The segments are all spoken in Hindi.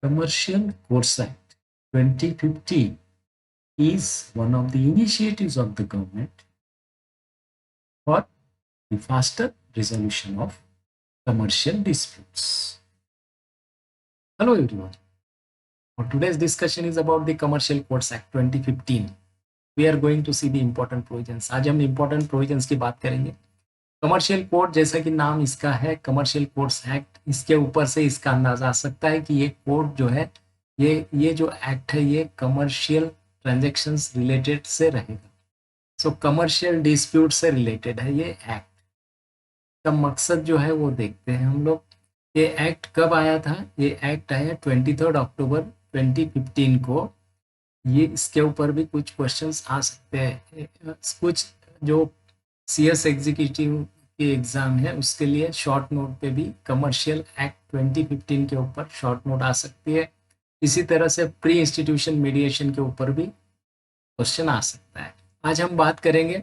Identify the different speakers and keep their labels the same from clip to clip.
Speaker 1: Commercial Courts Act 2015 is one of the initiatives of the government for the faster resolution of commercial disputes. Hello everyone. Today's discussion is about the Commercial Courts Act 2015. We are going to see the important provisions. आज हम important provisions की बात करेंगे. कमर्शियल कोड, जैसा कि नाम इसका है कमर्शियल कोड्स एक्ट, इसके ऊपर से इसका अंदाजा आ सकता है कि ये कोड जो है, ये जो एक्ट है, ये कमर्शियल ट्रांजैक्शंस रिलेटेड से रहेगा. सो कमर्शियल डिस्प्यूट से रिलेटेड है ये एक्ट. का मकसद जो है वो देखते हैं हम लोग. ये एक्ट कब आया था? ये एक्ट आया 23 अक्टूबर 2015 को. ये इसके ऊपर भी कुछ क्वेश्चंस आ सकते हैं. कुछ जो CS एग्जीक्यूटिव की एग्जाम है उसके लिए शॉर्ट नोट पे भी कमर्शियल एक्ट 2015 के ऊपर शॉर्ट नोट आ सकती है. इसी तरह से प्री इंस्टीट्यूशन मीडिएशन के ऊपर भी क्वेश्चन आ सकता है. आज हम बात करेंगे.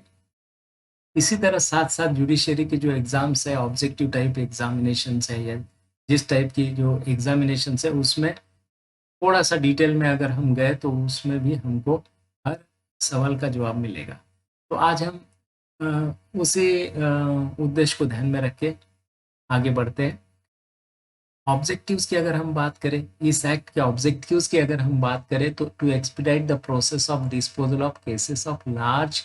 Speaker 1: इसी तरह साथ साथ जुडिशरी के जो एग्जाम्स है, ऑब्जेक्टिव टाइप एग्जामिनेशन है या जिस टाइप की जो एग्जामिनेशन है, उसमें थोड़ा सा डिटेल में अगर हम गए तो उसमें भी हमको हर सवाल का जवाब मिलेगा. तो आज हम उसी उद्देश्य को ध्यान में रख के आगे बढ़ते हैं. ऑब्जेक्टिव्स की अगर हम बात करें, इस एक्ट के ऑब्जेक्टिव्स की अगर हम बात करें तो to expedite the process of disposal of cases of large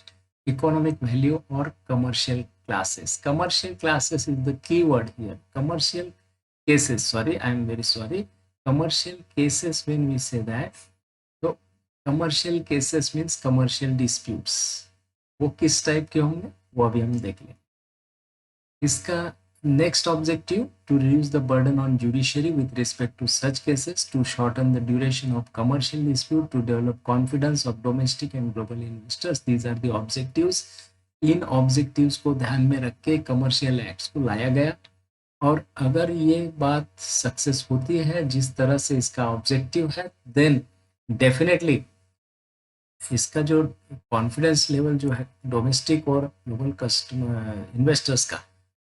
Speaker 1: economic value और commercial classes. Commercial classes is the key word here. Commercial cases, sorry, I am very sorry, commercial cases, when we say that, तो commercial cases means commercial disputes. वो किस टाइप के होंगे वो अभी हम देख लें. इसका next objective, to reduce the burden on judiciary with respect to such cases, to shorten the duration of commercial dispute, to develop confidence of domestic and global investors. These are the objectives. इन ऑब्जेक्टिव्स को ध्यान में रख के कमर्शियल एक्ट्स को लाया गया. और अगर ये बात सक्सेस होती है जिस तरह से इसका ऑब्जेक्टिव है, देन डेफिनेटली इसका जो कॉन्फिडेंस लेवल जो है डोमेस्टिक और ग्लोबल कस्टमर इन्वेस्टर्स का,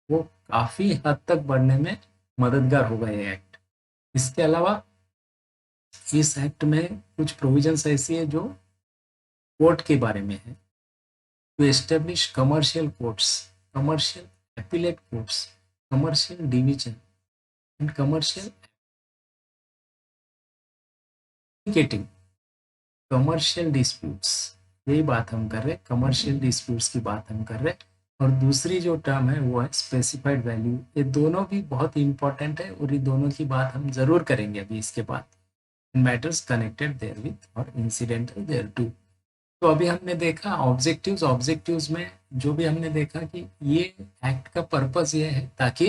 Speaker 1: वो काफ़ी हद तक बढ़ने में मददगार होगा ये एक्ट. इसके अलावा इस एक्ट में कुछ प्रोविजंस ऐसी है जो कोर्ट के बारे में है. To establish commercial courts, commercial appellate courts, commercial division and commercial adjudicating commercial disputes. यही बात हम कर रहे हैं, कमर्शियल डिस्प्यूट्स की बात हम कर रहे हैं. और दूसरी जो टर्म है वो है स्पेसिफाइड वैल्यू. ये दोनों भी बहुत इंपॉर्टेंट है और ये दोनों की बात हम जरूर करेंगे अभी इसके बाद. मैटर्स कनेक्टेड देयर विथ और इंसिडेंटल देयर टू. तो अभी हमने देखा ऑब्जेक्टिव्स. ऑब्जेक्टिव्स में जो भी हमने देखा कि ये एक्ट का पर्पस ये है ताकि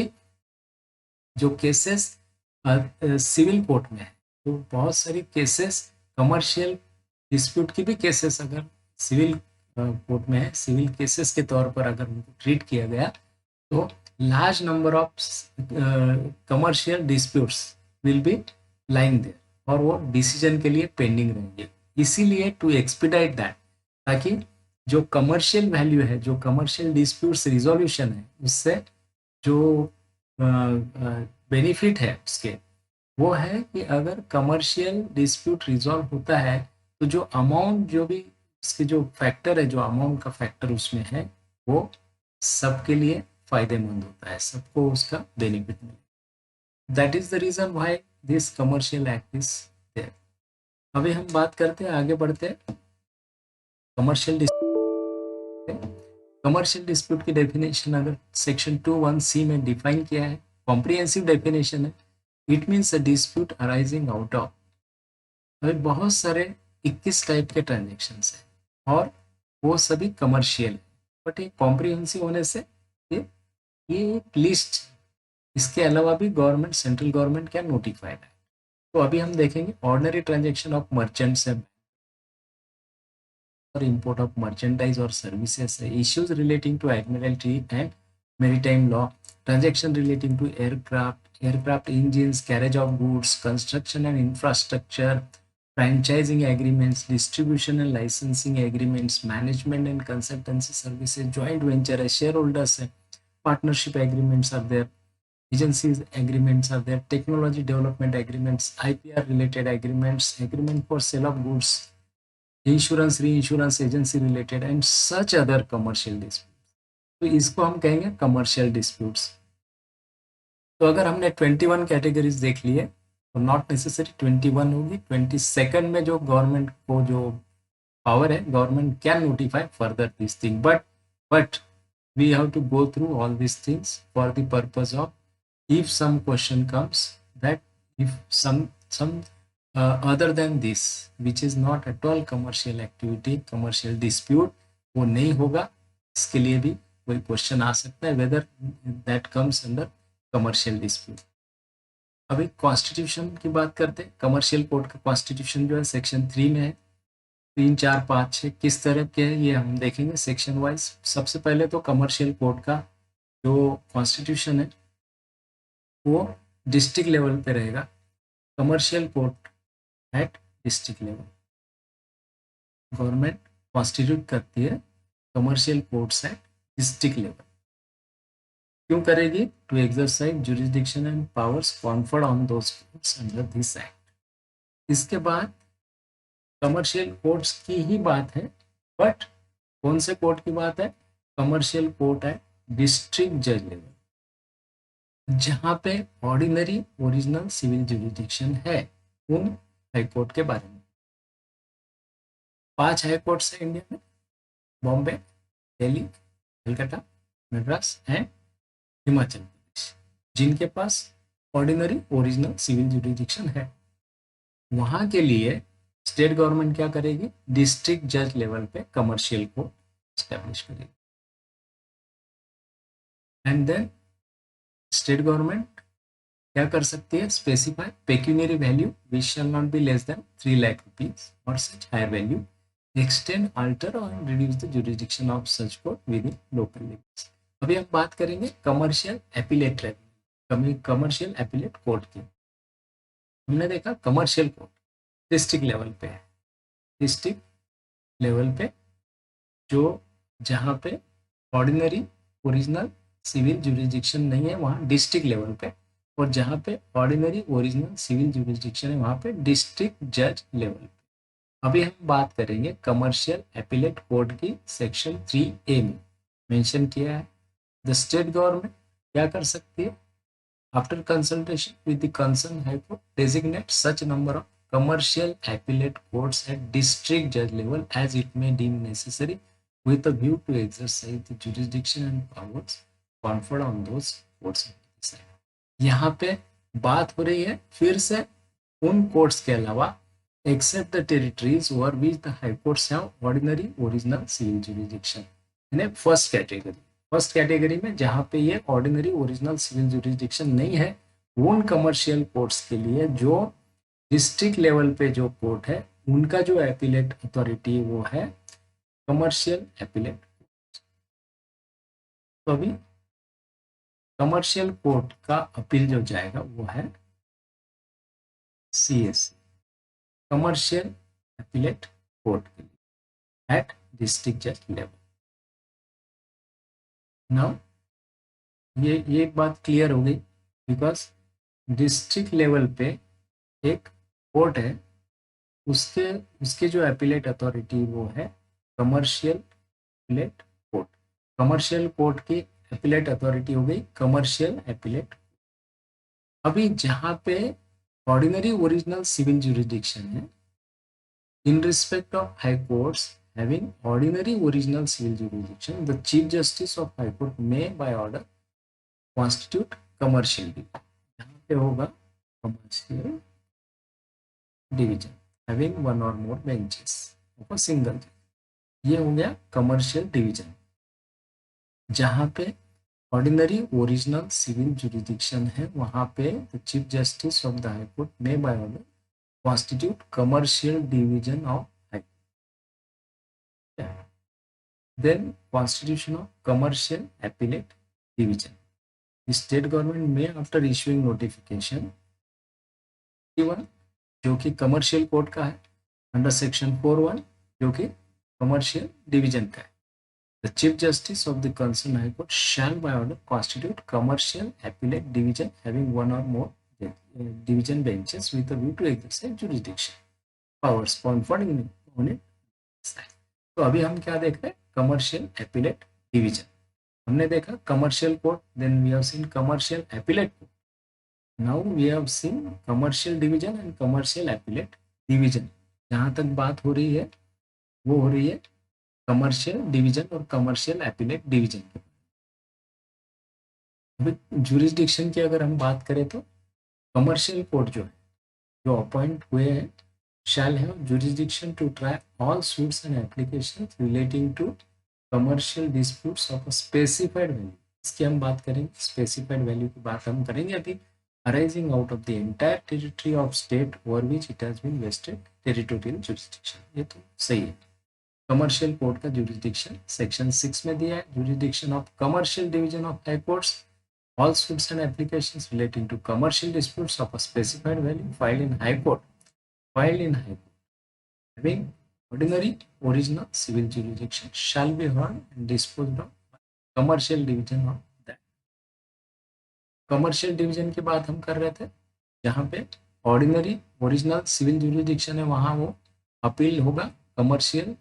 Speaker 1: जो केसेस सिविल कोर्ट में है, तो बहुत सारी केसेस कमर्शियल डिस्प्यूट की भी केसेस अगर सिविल कोर्ट में है, सिविल केसेस के तौर पर अगर उनको ट्रीट किया गया, तो large number of commercial disputes will be lying there और वो डिसीजन के लिए पेंडिंग रहेंगे. इसीलिए टू एक्सपीडाइट दैट, ताकि जो कमर्शियल वैल्यू है, जो कमर्शियल डिस्प्यूट्स रिजोल्यूशन है, उससे जो बेनिफिट है उसके, वो है कि अगर कमर्शियल डिस्प्यूट रिजॉल्व होता है तो जो अमाउंट, जो भी उसके जो फैक्टर है, जो अमाउंट का फैक्टर उसमें है, वो सबके लिए फायदेमंद होता है, सबको उसका बेनिफिट मिले. That is the reason why this commercial act is there. अभी हम बात करते हैं, आगे बढ़ते हैं. कमर्शियल डिस्प्यूट की डेफिनेशन अगर सेक्शन 2(1)(c) में डिफाइन किया है, कॉम्प्रिहेंसिव डेफिनेशन है. It means a dispute arising out of. अभी बहुत सारे 21 टाइप के ट्रांजेक्शन है और वो सभी कमर्शियल है, बट ये कॉम्प्रिहेंसिव होने से ये एक लिस्ट. इसके अलावा भी government, central government can notify है. तो अभी हम देखेंगे ऑर्डिनरी ट्रांजेक्शन ऑफ मर्चेंट्स है, और import of merchandise or services, issues relating to admiralty and maritime law, transaction relating to aircraft engines, carriage of goods, construction and infrastructure, franchising agreements, distribution and licensing agreements, management and consultancy services, joint venture, shareholders, partnership agreements are there, agencies agreements are there, technology development agreements, IPR related agreements, agreement for sale of goods, insurance reinsurance agency related and such other commercial dispute. तो इसको हम कहेंगे कमर्शियल डिस्प्यूट्स। तो अगर हमने 21 कैटेगरीज देख लिए तो नॉट नेसेसरी 21 होगी, 22nd में जो गवर्नमेंट को जो पावर है, government can notify further this thing, but we have to go through all these things for the purpose of if some question comes that if some other than this which is not at all commercial activity, commercial dispute, वो नहीं होगा, इसके लिए भी कोई क्वेश्चन आ सकता है whether that comes under commercial dispute। अभी कॉन्स्टिट्यूशन की बात करते हैं। कमर्शियल कोड का कॉन्स्टिट्यूशन जो है सेक्शन 3 में है। 3, 4, 5, 6 किस तरह के हैं ये हम देखेंगे सेक्शन वाइज। सबसे पहले तो कमर्शियल कोड का जो कॉन्स्टिट्यूशन है वो डिस्ट्रिक्ट लेवल पे रहेगा। Commercial court at district level, government constitute करती है commercial courts at district level. क्यों करेगी? To exercise jurisdiction and powers conferred on those courts under this act. इसके बाद कमर्शियल कोर्ट्स की ही बात है, बट कौन से कोर्ट की बात है? कमर्शियल कोर्ट है डिस्ट्रिक्ट जज लेवल, जहां पे ऑर्डिनरी ओरिजिनल सिविल जुरिडिक्शन है उन हाईकोर्ट के बारे में। 5 हाईकोर्ट्स है इंडिया में, बॉम्बे, दिल्ली, कलकत्ता, मद्रास एंड हिमाचल प्रदेश, जिनके पास ऑर्डिनरी ओरिजिनल सिविल जुरिडिक्शन है। वहां के लिए स्टेट गवर्नमेंट क्या करेगी? डिस्ट्रिक्ट जज लेवल पे कमर्शियल कोर्ट स्टैब्लिश करेगी। एंड देन स्टेट गवर्नमेंट क्या कर सकती है? Specify pecuniary value which shall not be less than 3 lakh rupees और such higher value, extend, alter और reduce the jurisdiction of such court within local limits. अभी हम बात करेंगे commercial appellate tribunal, commercial appellate court की। हमने देखा कमर्शियल कोर्ट डिस्ट्रिक्ट लेवल पे है, डिस्ट्रिक्ट लेवल पे जो जहाँ पे ऑर्डिनरी ओरिजिनल सिविल जुरिस्डिक्शन नहीं है वहाँ डिस्ट्रिक्ट लेवल पे, और जहाँ पे ऑर्डिनरी ओरिजिनल सिविल जुरिस्डिक्शन है वहाँ पे डिस्ट्रिक्ट जज लेवल पे। अभी हम बात करेंगे कमर्शियल एपिलेट कोर्ट की। सेक्शन 3A में मेंशन किया है द स्टेट गवर्नमेंट क्या कर सकती है? After consultation with the concern high court designate such number of commercial appellate courts at district judge level as it may deem necessary with a view to exercise the jurisdiction and powers conferred on those courts। यहाँ पे बात हो रही है फिर से उन कोर्ट्स के अलावा except the territories over which the high courts have ordinary original civil jurisdiction. यानी फर्स्ट कैटेगरी में जहाँ पे ये ऑर्डिनरी ओरिजिनल सिविल जुरिस्डिक्शन नहीं है, उन कमर्शियल कोर्ट्स के लिए जो डिस्ट्रिक्ट लेवल पे जो कोर्ट है उनका जो एपिलेट अथॉरिटी वो है कमर्शियल एपिलेट। तो अभी कमर्शियल कोर्ट का अपील जो जाएगा वो है CSC, कमर्शियल एपिलेट कोर्ट के लिए एट डिस्ट्रिक्ट जज लेवल। नाउ ये बात क्लियर हो गई, बिकॉज डिस्ट्रिक्ट लेवल पे एक कोर्ट है, उसके उसके जो एपिलेट अथॉरिटी वो है commercial appellate court. Commercial court की एपिलेट अथॉरिटी हो गई कमर्शियल एपिलेट। अभी जहाँ पे ऑर्डिनरी ओरिजिनल सिविल जुरिस्डिक्शन है in respect of high courts having ordinary original civil jurisdiction, the chief justice of high court may by order constitute commercial division. यहाँ पे होगा commercial division having one or more benches of a single judge। ये हो गया कमर्शियल डिवीजन, जहाँ पे ऑर्डिनरी ओरिजिनल सिविल जुरिस्डिक्शन है वहाँ पे the chief justice of the high court may by order constitute commercial division of high court. Then constitution of commercial appellate division. State government में आफ्टर इशूइंग नोटिफिकेशन जो कि कमर्शियल कोर्ट का है अंडर सेक्शन 4(1) जो कि कमर्शियल डिवीजन का है, The Chief Justice of the concerned High Court shall by order constitute commercial appellate division having one or more division benches with a view to exercise jurisdiction powers conferred on it. तो अभी हम क्या देख रहे हैं, कमर्शियल एपिलेट डिवीजन हमने देखा, commercial court, then we have seen commercial appellate court, now we have seen commercial division and commercial appellate division. जहां तक बात हो रही है वो हो रही है कमर्शियल डिवीजन और कमर्शियल एपिलेट डिवीजन की। अभी जुरिस्डिक्शन की अगर हम बात करें तो कमर्शियल कोर्ट जो है, जो अपॉइंट हुए हैं, shall have jurisdiction to try all suits and applications relating to commercial disputes of a specified value। इसकी हम बात करेंगे, स्पेसिफाइड वैल्यू की बात हम करेंगे अभी, arising out of the entire territory of state over which it has been vested territorial jurisdiction। ये तो सही है। कमर्शियल कोर्ट का jurisdiction सेक्शन 6 में दिया है, jurisdiction of commercial division of high courts, all suits and applications relating to commercial disputes of a specified value filed in high court having ordinary original civil jurisdiction shall be heard and disposed of by commercial division of that। Commercial division की बात हम कर रहे थे, जहाँ पे ऑर्डिनरी ओरिजिनल सिविल जुरिडिक्शन है वहाँ वो अपील होगा। Commercial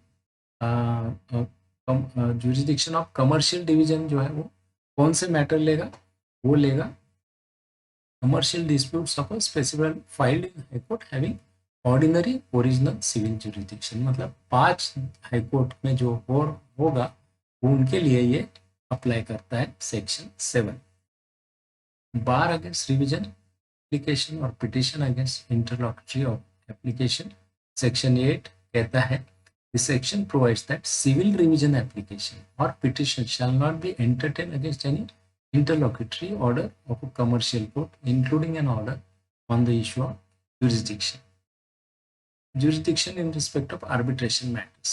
Speaker 1: jurisdiction of commercial division जो है वो कौन से मैटर लेगा, वो लेगा commercial disputes of specified filed in high court having ordinary original civil jurisdiction. मतलब 5 हाईकोर्ट में जो होगा वो उनके लिए ये अप्लाई करता है section 7। Bar against revision application और petition against interlocutory of application, section 8 कहता है, this section provides that civil revision application और petition shall not be entertain against any interlocutory order of a commercial court including an order on the issue of jurisdiction in respect of arbitration matters।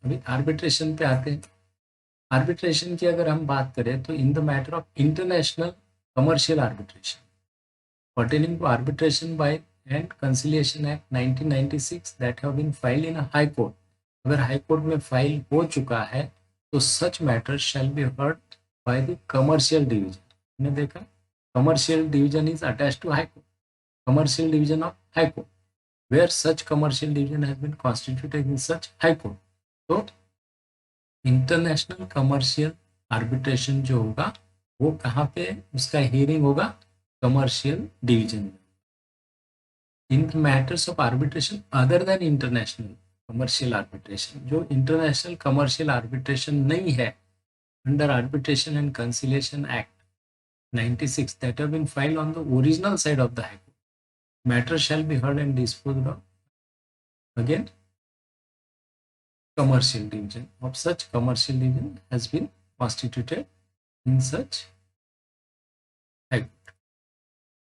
Speaker 1: अभी arbitration पे आते हैं। arbitration की अगर हम बात करें तो in the matter of international commercial arbitration pertaining to arbitration by and conciliation act 1996 that have been filed in a high court, अगर हाई कोर्ट में फाइल हो चुका है तो such matters shall be heard by the commercial division। हमने देखा commercial division is attached to high court, commercial division of high court where such commercial division has been constituted in such high court। तो international commercial arbitration जो होगा वो कहाँ पे उसका हियरिंग होगा, commercial division में। in the matters of arbitration other than international commercial arbitration, जो international commercial arbitration नहीं है under Arbitration and Conciliation Act 96 that have been filed on the original side of the High Court, matter shall be heard and disposed of again commercial division of such commercial division has been constituted in such High Court।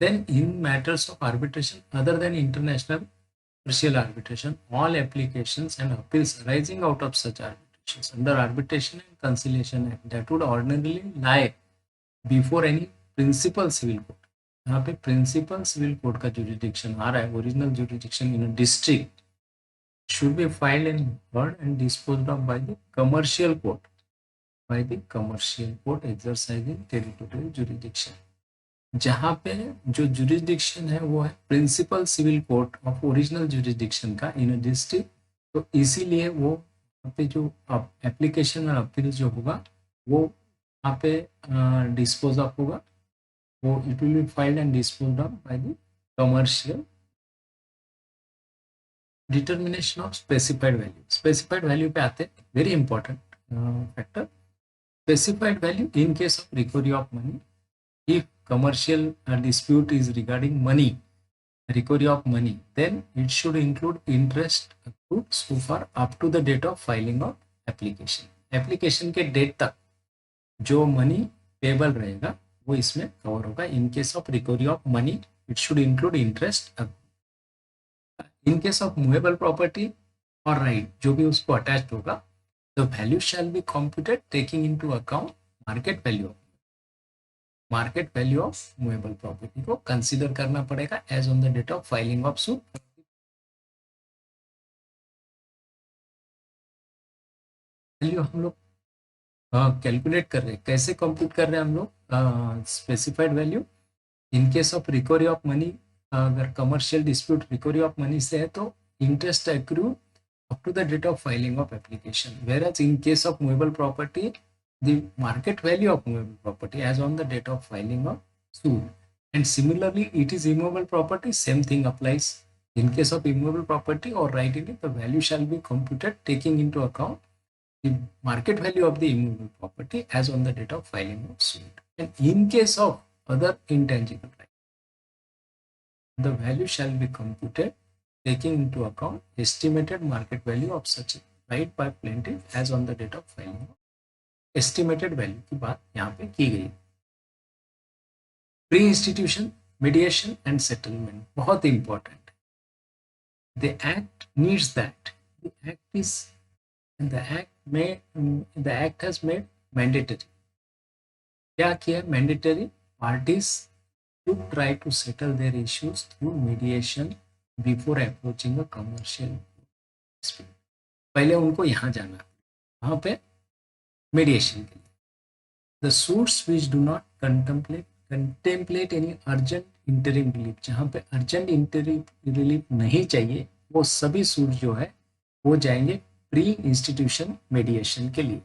Speaker 1: Then in matters of arbitration other than international commercial arbitration, all applications and appeals arising out of such arbitration under Arbitration and Conciliation Act that would ordinarily lie before any principal civil court, यहाँ पे principal civil court का jurisdiction आ रहा है, original jurisdiction in a district should be filed and heard and disposed of by the commercial court exercising territorial jurisdiction। जहाँ पे जो jurisdiction है वो है principal civil court of original jurisdiction का in a district, तो इसीलिए वो यहाँ पे जो application और appeal जो होगा वो यहाँ पे डिस्पोज ऑफ होगा, वो it will be filed and disposed of by the commercial. Determination of specified value, specified value पे आते हैं, very important factor. Specified value in case of recovery of money, if commercial dispute is regarding money, recovery of money, then it should include interest accrued so far up to the date of filing of application। Application के डेट तक जो मनी पेबल रहेगा वो इसमें कवर होगा। In case of recovery of money it should include interest. In case of movable property और राइट जो भी उसको अटैच्ड होगा, the value shall be computed taking into account market value of movable property को कंसीडर करना पड़ेगा as on the date of filing of suit. Value हम लोग कैलकुलेट कर रहे हैं। कैसे कंप्यूट कर रहे हैं हम लोग? Specified value in case of recovery of money, अगर commercial dispute recovery of money से है तो interest accrue up to the date of filing of application, whereas in case of movable property the market value of movable property as on the date of filing of suit. And similarly it is immovable property, same thing applies. In case of immovable property or right in it, the value shall be computed taking into account the market value of the immovable property as on the date of filing of suit. And in case of other intangible rights, the value shall be computed taking into account estimated market value of such right by plaintiff as on the date of filing. Estimated value की बात यहाँ पे की गई। Pre institution mediation and settlement बहुत इंपॉर्टेंट है। The act needs that the act is the act has made mandatory. क्या किया? Mandatory parties to try to settle their issues through mediation before approaching a commercial dispute. पहले उनको यहाँ जाना है, वहाँ पे मीडिएशन के लिए। The suits which do not contemplate any urgent interim relief, जहाँ पे urgent interim relief नहीं चाहिए, वो सभी सूट जो है वो जाएंगे प्री इंस्टीट्यूशन मीडिएशन के लिए।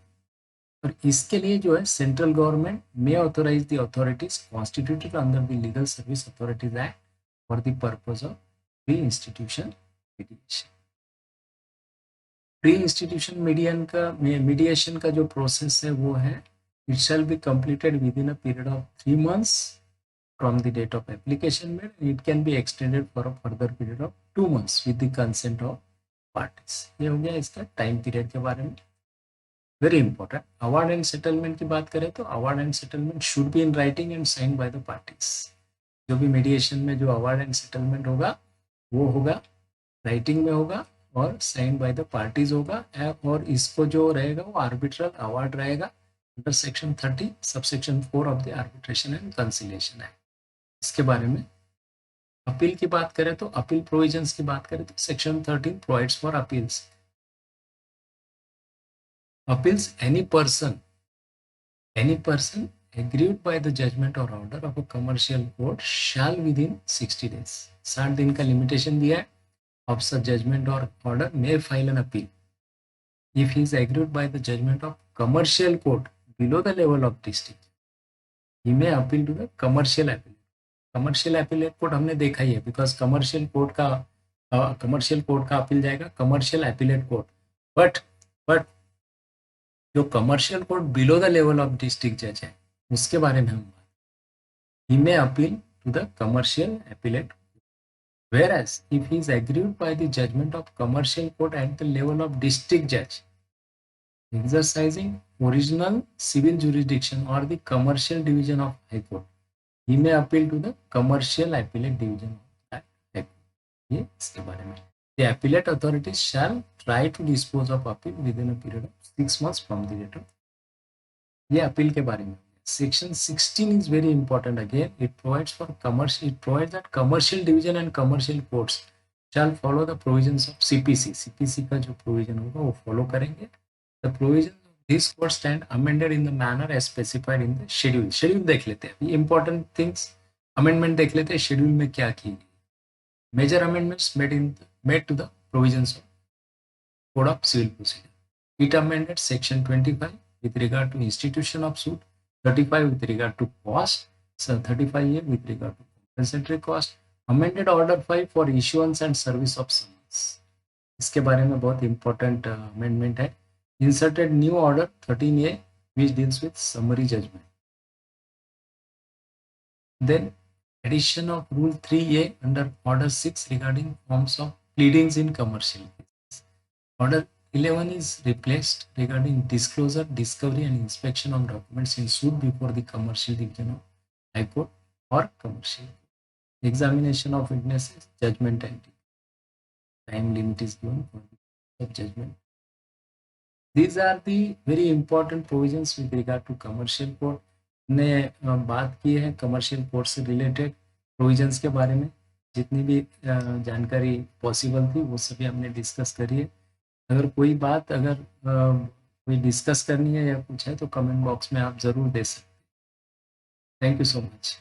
Speaker 1: और इसके लिए जो है central government may authorise the authorities constituted under the legal service authorities act for the purpose of pre institution mediation. Pre institution mediation का जो प्रोसेस है वो है it shall be completed within a period of 3 months from the date of application में। It can be extended for a further period of 2 months with the consent of parties. ये हो गया इसका टाइम पीरियड के बारे में। Very important. Award and settlement की बात करें तो award and settlement should be in writing and sign by the parties. जो भी मीडिएशन में जो अवार्ड एंड सेटलमेंट होगा वो होगा राइटिंग में होगा और साइन बाय द पार्टीज होगा। और इसको जो रहेगा वो आर्बिट्रल अवार्ड रहेगा under section 30 subsection 4 of the arbitration and conciliation act. इसके बारे में अपील की बात करें तो अपील प्रोविजंस की बात करें तो section 13 provides for appeals. appeals any person aggrieved by the judgment or order of a commercial court shall within 60 days, 60 दिन का लिमिटेशन दिया है, of such judgment or order may file an appeal if he is aggrieved by the judgment of commercial court below the level of district, he may appeal to the commercial appellate। commercial appellate court हमने देखा ही है, बिकॉज commercial court का अपील जाएगा commercial appellate court। बट जो commercial court below the level of district जज है उसके बारे में हम बात। He may appeal to the commercial appellate, whereas if he is aggrieved by the judgment of commercial court at the level of district judge exercising original civil jurisdiction or the commercial division of high court, he may appeal to the commercial appellate division of that high court। ये इसके बारे में। The appellate authorities shall try to dispose of appeal within a period of 6 months from the date of। ये अपील के बारे में। Section 16 is very important again. It provides that commercial division and commercial courts shall follow the provisions of CPC। CPC का जो provision होगा वो follow करेंगे। The provisions of this court stand amended in the manner as specified in the schedule। Schedule देख लेते हैं। Important things amendment देख लेते हैं। Schedule में क्या की गई। Major amendments made to the provisions of Code of Civil Procedure। It amended section 25 with regard to institution of suit, 35 with regard to cost, so 35A with regard to compensatory cost, amended order 5 for issuance and service of summons। इसके बारे में बहुत important amendment है। Inserted new order 13A which deals with summary judgment। Then addition of rule 3A under order 6 regarding forms of pleadings in commercial cases। Order 11 is replaced regarding disclosure, discovery and inspection of documents in suit before the commercial division of High Court or commercial court। Examination of witnesses, judgment and time limit is given for the judgment। These are the very important provisions with regard to commercial court। ने बात की है कमर्शियल कोर्ट से रिलेटेड प्रोविजंस के बारे में। जितनी भी जानकारी पॉसिबल थी वो सभी हमने डिस्कस करी है। अगर कोई बात कोई डिस्कस करनी है या कुछ है तो कमेंट बॉक्स में आप ज़रूर दे सकते हैं। Thank you so much.